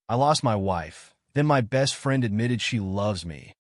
I lost my wife. Then my best friend admitted she loves me,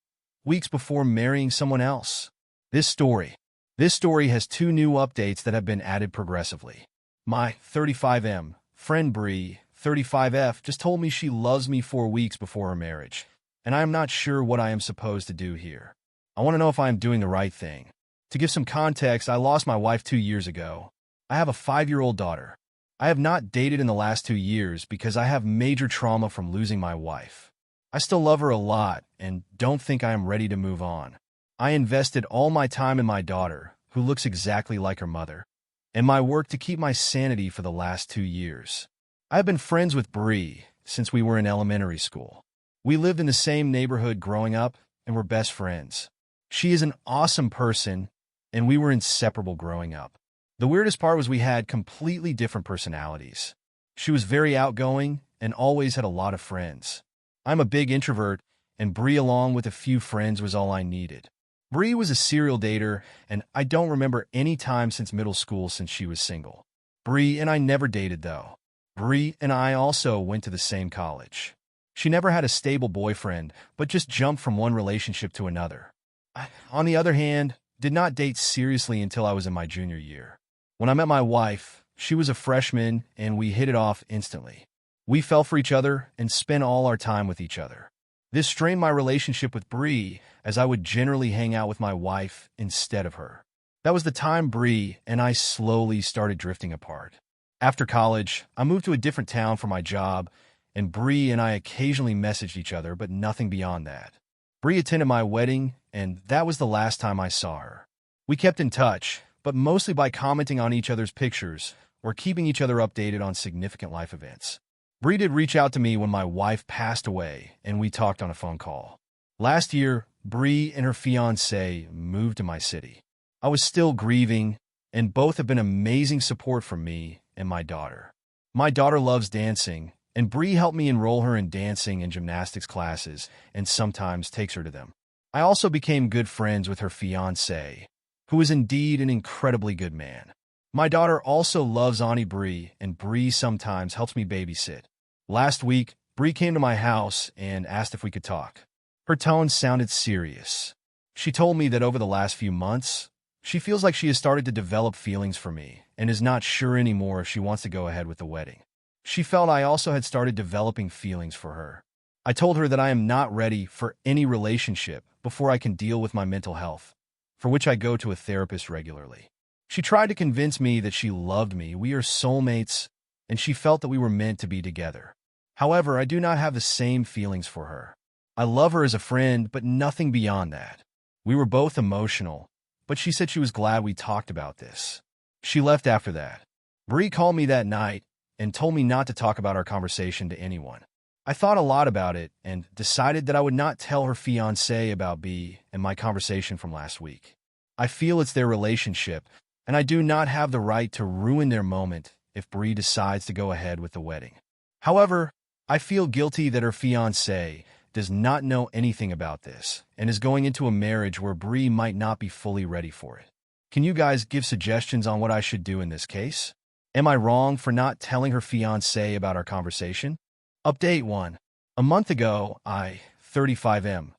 weeks before marrying someone else. This story. This story has two new updates that have been added progressively. My 35M friend Bree, 35F, just told me she loves me 4 weeks before her marriage, and I am not sure what I am supposed to do here. I want to know if I am doing the right thing. To give some context, I lost my wife 2 years ago. I have a 5-year-old daughter. I have not dated in the last 2 years because I have major trauma from losing my wife. I still love her a lot and don't think I am ready to move on. I invested all my time in my daughter, who looks exactly like her mother, and my work to keep my sanity for the last 2 years. I have been friends with Bree since we were in elementary school. We lived in the same neighborhood growing up and were best friends. She is an awesome person, and we were inseparable growing up. The weirdest part was we had completely different personalities. She was very outgoing and always had a lot of friends. I'm a big introvert, and Bree, along with a few friends, was all I needed. Bree was a serial dater, and I don't remember any time since middle school since she was single. Bree and I never dated, though. Bree and I also went to the same college. She never had a stable boyfriend, but just jumped from one relationship to another. I, on the other hand, did not date seriously until I was in my junior year. When I met my wife, she was a freshman, and we hit it off instantly. We fell for each other and spent all our time with each other. This strained my relationship with Bree, as I would generally hang out with my wife instead of her. That was the time Bree and I slowly started drifting apart. After college, I moved to a different town for my job, and Bree and I occasionally messaged each other, but nothing beyond that. Bree attended my wedding, and that was the last time I saw her. We kept in touch, but mostly by commenting on each other's pictures or keeping each other updated on significant life events. Bree did reach out to me when my wife passed away, and we talked on a phone call. Last year, Bree and her fiancé moved to my city. I was still grieving, and both have been amazing support for me and my daughter. My daughter loves dancing, and Bree helped me enroll her in dancing and gymnastics classes and sometimes takes her to them. I also became good friends with her fiancé, who is indeed an incredibly good man. My daughter also loves Auntie Bree, and Bree sometimes helps me babysit. Last week, Bree came to my house and asked if we could talk. Her tone sounded serious. She told me that over the last few months, she feels like she has started to develop feelings for me and is not sure anymore if she wants to go ahead with the wedding. She felt I also had started developing feelings for her. I told her that I am not ready for any relationship before I can deal with my mental health, for which I go to a therapist regularly. She tried to convince me that she loved me, we are soulmates, and she felt that we were meant to be together. However, I do not have the same feelings for her. I love her as a friend, but nothing beyond that. We were both emotional, but she said she was glad we talked about this. She left after that. Bree called me that night and told me not to talk about our conversation to anyone. I thought a lot about it and decided that I would not tell her fiancé about B and my conversation from last week. I feel it's their relationship, and I do not have the right to ruin their moment if Bree decides to go ahead with the wedding. However, I feel guilty that her fiancé does not know anything about this and is going into a marriage where Bree might not be fully ready for it. Can you guys give suggestions on what I should do in this case? Am I wrong for not telling her fiancé about our conversation? Update 1. A month ago, I, 35M,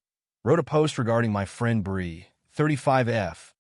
wrote a post regarding my friend Bree, 35F,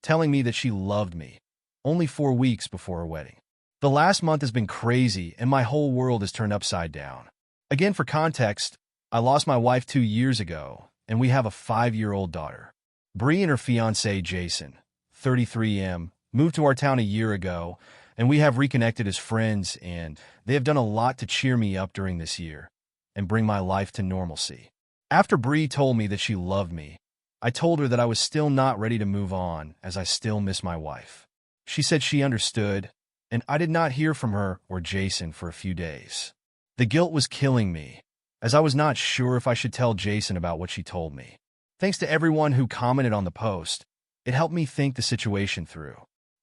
telling me that she loved me, only 4 weeks before her wedding. The last month has been crazy, and my whole world has turned upside down. Again, for context, I lost my wife 2 years ago, and we have a 5-year-old daughter. Bree and her fiancé, Jason, 33M, moved to our town a year ago, and we have reconnected as friends, and they have done a lot to cheer me up during this year and bring my life to normalcy. After Bree told me that she loved me, I told her that I was still not ready to move on as I still miss my wife. She said she understood, and I did not hear from her or Jason for a few days. The guilt was killing me, as I was not sure if I should tell Jason about what she told me. Thanks to everyone who commented on the post, it helped me think the situation through.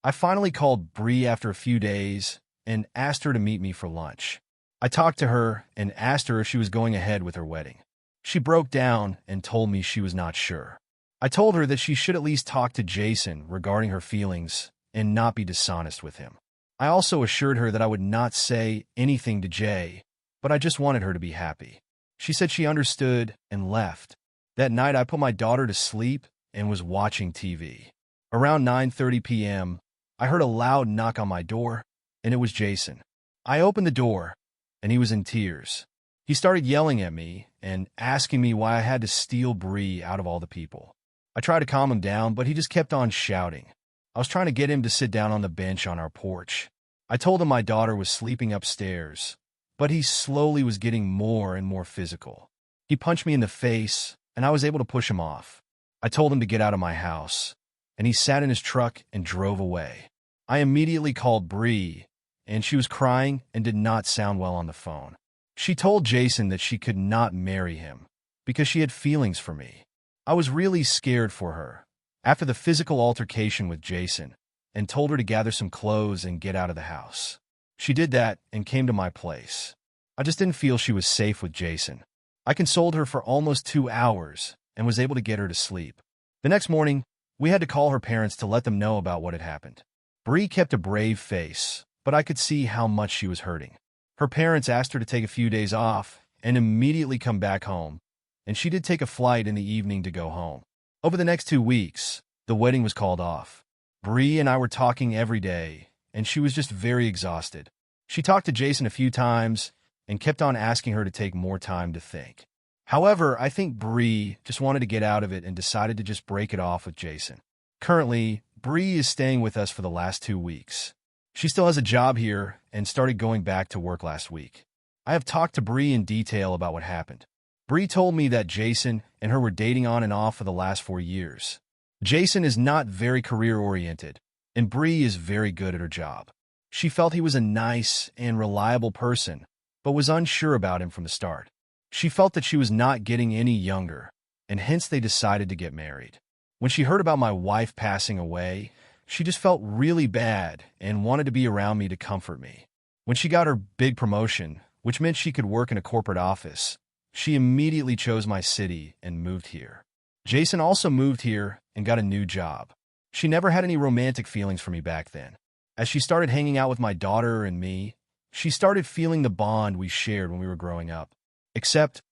I finally called Bree after a few days and asked her to meet me for lunch. I talked to her and asked her if she was going ahead with her wedding. She broke down and told me she was not sure. I told her that she should at least talk to Jason regarding her feelings and not be dishonest with him. I also assured her that I would not say anything to Jay but I just wanted her to be happy. She said she understood and left. That night, I put my daughter to sleep and was watching TV. Around 9:30 p.m., I heard a loud knock on my door, and it was Jason. I opened the door, and he was in tears. He started yelling at me and asking me why I had to steal Bree out of all the people. I tried to calm him down, but he just kept on shouting. I was trying to get him to sit down on the bench on our porch. I told him my daughter was sleeping upstairs, but he slowly was getting more and more physical. He punched me in the face, and I was able to push him off. I told him to get out of my house, and he sat in his truck and drove away. I immediately called Bree, and she was crying and did not sound well on the phone. She told Jason that she could not marry him because she had feelings for me. I was really scared for her after the physical altercation with Jason and told her to gather some clothes and get out of the house. She did that and came to my place. I just didn't feel she was safe with Jason. I consoled her for almost 2 hours and was able to get her to sleep. The next morning, we had to call her parents to let them know about what had happened. Bree kept a brave face, but I could see how much she was hurting. Her parents asked her to take a few days off and immediately come back home, and she did take a flight in the evening to go home. Over the next 2 weeks, the wedding was called off. Bree and I were talking every day, and she was just very exhausted. She talked to Jason a few times and kept on asking her to take more time to think. However, I think Bree just wanted to get out of it and decided to just break it off with Jason. Currently, Bree is staying with us for the last 2 weeks. She still has a job here and started going back to work last week. I have talked to Bree in detail about what happened. Bree told me that Jason and her were dating on and off for the last 4 years. Jason is not very career-oriented, and Bree is very good at her job. She felt he was a nice and reliable person, but was unsure about him from the start. She felt that she was not getting any younger, and hence they decided to get married. When she heard about my wife passing away, she just felt really bad and wanted to be around me to comfort me. When she got her big promotion, which meant she could work in a corporate office, she immediately chose my city and moved here. Jason also moved here and got a new job. She never had any romantic feelings for me back then. As she started hanging out with my daughter and me, she started feeling the bond we shared when we were growing up. Except,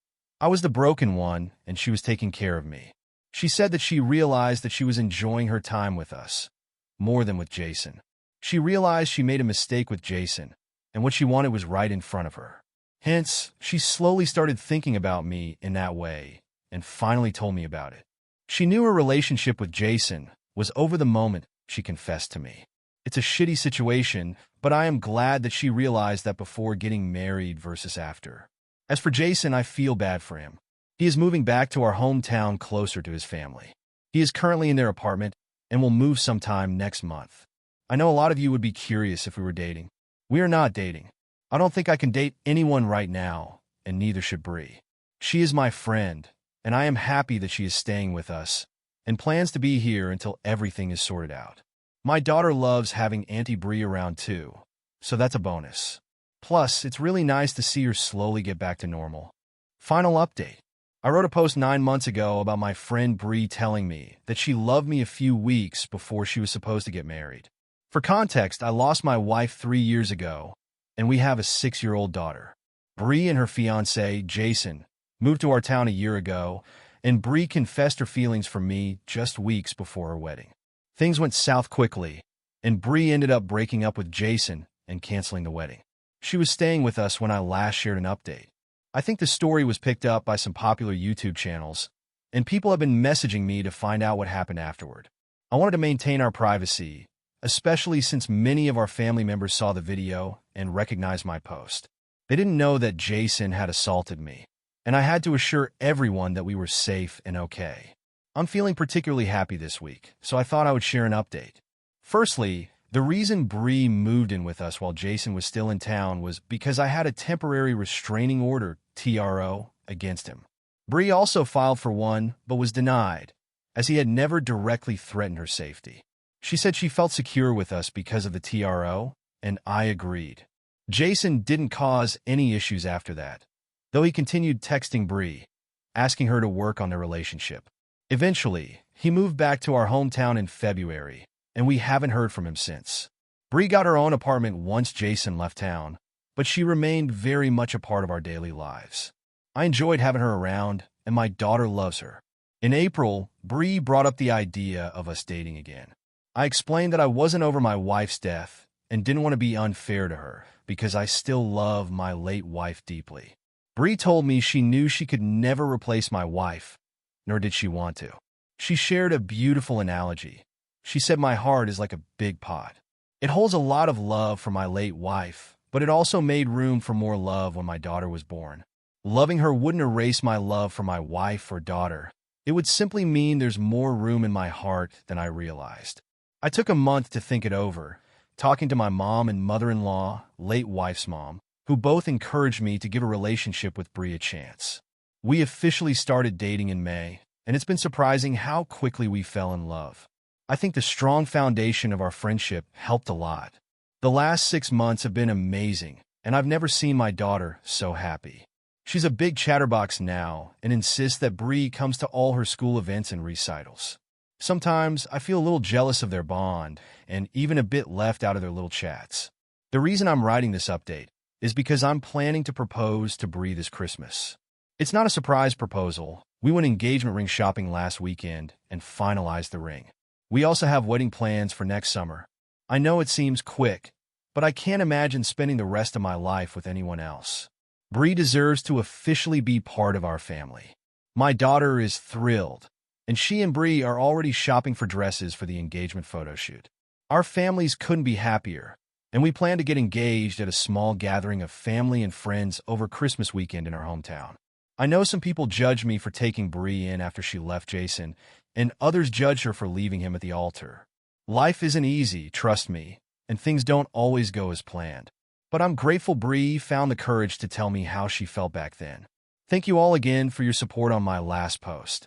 I was the broken one and she was taking care of me. She said that she realized that she was enjoying her time with us more than with Jason. She realized she made a mistake with Jason, and what she wanted was right in front of her. Hence, she slowly started thinking about me in that way, and finally told me about it. She knew her relationship with Jason was over the moment she confessed to me. It's a shitty situation, but I am glad that she realized that before getting married versus after. As for Jason, I feel bad for him. He is moving back to our hometown closer to his family. He is currently in their apartment and will move sometime next month. I know a lot of you would be curious if we were dating. We are not dating. I don't think I can date anyone right now, and neither should Bree. She is my friend, and I am happy that she is staying with us and plans to be here until everything is sorted out. My daughter loves having Auntie Bree around too, so that's a bonus. Plus, it's really nice to see her slowly get back to normal. Final update. I wrote a post 9 months ago about my friend Bree telling me that she loved me a few weeks before she was supposed to get married. For context, I lost my wife 3 years ago, and we have a 6-year-old daughter. Bree and her fiancé, Jason, moved to our town a year ago, and Bree confessed her feelings for me just weeks before her wedding. Things went south quickly, and Bree ended up breaking up with Jason and canceling the wedding. She was staying with us when I last shared an update. I think the story was picked up by some popular YouTube channels, and people have been messaging me to find out what happened afterward. I wanted to maintain our privacy, especially since many of our family members saw the video and recognized my post. They didn't know that Jason had assaulted me, and I had to assure everyone that we were safe and okay. I'm feeling particularly happy this week, so I thought I would share an update. Firstly, the reason Bree moved in with us while Jason was still in town was because I had a temporary restraining order, TRO, against him. Bree also filed for one, but was denied, as he had never directly threatened her safety. She said she felt secure with us because of the TRO, and I agreed. Jason didn't cause any issues after that, though he continued texting Bree, asking her to work on their relationship. Eventually, he moved back to our hometown in February, and we haven't heard from him since. Bree got her own apartment once Jason left town, but she remained very much a part of our daily lives. I enjoyed having her around, and my daughter loves her. In April, Bree brought up the idea of us dating again. I explained that I wasn't over my wife's death and didn't want to be unfair to her because I still love my late wife deeply. Bree told me she knew she could never replace my wife, nor did she want to. She shared a beautiful analogy. She said my heart is like a big pot. It holds a lot of love for my late wife, but it also made room for more love when my daughter was born. Loving her wouldn't erase my love for my wife or daughter. It would simply mean there's more room in my heart than I realized. I took a month to think it over, talking to my mom and mother-in-law, late wife's mom, who both encouraged me to give a relationship with Bree a chance. We officially started dating in May, and it's been surprising how quickly we fell in love. I think the strong foundation of our friendship helped a lot. The last 6 months have been amazing, and I've never seen my daughter so happy. She's a big chatterbox now and insists that Bree comes to all her school events and recitals. Sometimes I feel a little jealous of their bond and even a bit left out of their little chats. The reason I'm writing this update is because I'm planning to propose to Bree this Christmas. It's not a surprise proposal. We went engagement ring shopping last weekend and finalized the ring. We also have wedding plans for next summer. I know it seems quick, but I can't imagine spending the rest of my life with anyone else. Bree deserves to officially be part of our family. My daughter is thrilled, and she and Bree are already shopping for dresses for the engagement photo shoot. Our families couldn't be happier, and we plan to get engaged at a small gathering of family and friends over Christmas weekend in our hometown. I know some people judge me for taking Bree in after she left Jason, and others judge her for leaving him at the altar. Life isn't easy, trust me, and things don't always go as planned. But I'm grateful Bree found the courage to tell me how she felt back then. Thank you all again for your support on my last post.